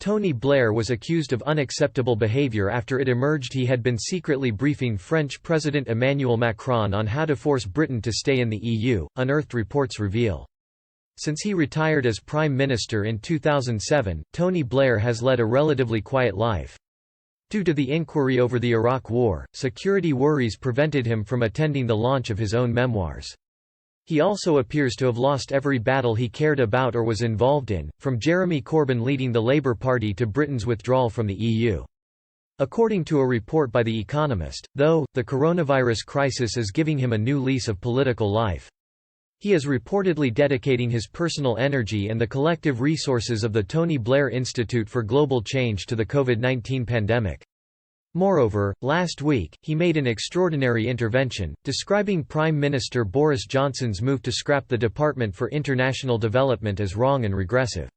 Tony Blair was accused of unacceptable behavior after it emerged he had been secretly briefing French President Emmanuel Macron on how to force Britain to stay in the EU, unearthed reports reveal. Since he retired as Prime Minister in 2007, Tony Blair has led a relatively quiet life. Due to the inquiry over the Iraq War, security worries prevented him from attending the launch of his own memoirs. He also appears to have lost every battle he cared about or was involved in, from Jeremy Corbyn leading the Labour Party to Britain's withdrawal from the EU. According to a report by The Economist, though, the coronavirus crisis is giving him a new lease of political life. He is reportedly dedicating his personal energy and the collective resources of the Tony Blair Institute for Global Change to the COVID-19 pandemic. Moreover, last week, he made an extraordinary intervention, describing Prime Minister Boris Johnson's move to scrap the Department for International Development as wrong and regressive.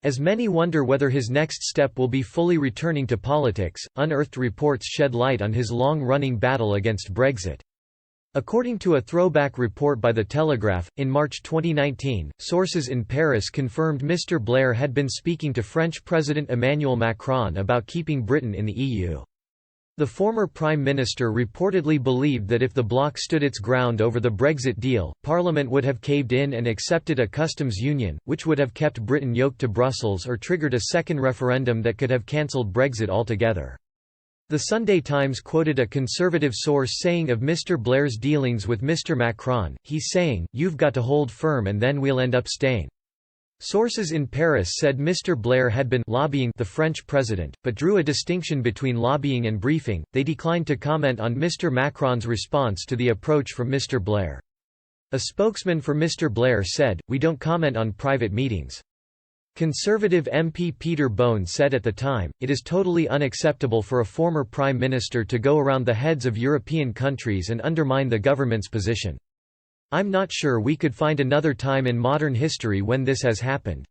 As many wonder whether his next step will be fully returning to politics, unearthed reports shed light on his long-running battle against Brexit. According to a throwback report by The Telegraph, in March 2019, sources in Paris confirmed Mr. Blair had been speaking to French President Emmanuel Macron about keeping Britain in the EU. The former Prime Minister reportedly believed that if the bloc stood its ground over the Brexit deal, Parliament would have caved in and accepted a customs union, which would have kept Britain yoked to Brussels or triggered a second referendum that could have cancelled Brexit altogether. The Sunday Times quoted a conservative source saying of Mr. Blair's dealings with Mr. Macron, he's saying, "You've got to hold firm and then we'll end up staying." Sources in Paris said Mr. Blair had been lobbying the French president, but drew a distinction between lobbying and briefing. They declined to comment on Mr. Macron's response to the approach from Mr. Blair. A spokesman for Mr. Blair said, "We don't comment on private meetings." Conservative MP Peter Bone said at the time, "It is totally unacceptable for a former prime minister to go around the heads of European countries and undermine the government's position. I'm not sure we could find another time in modern history when this has happened."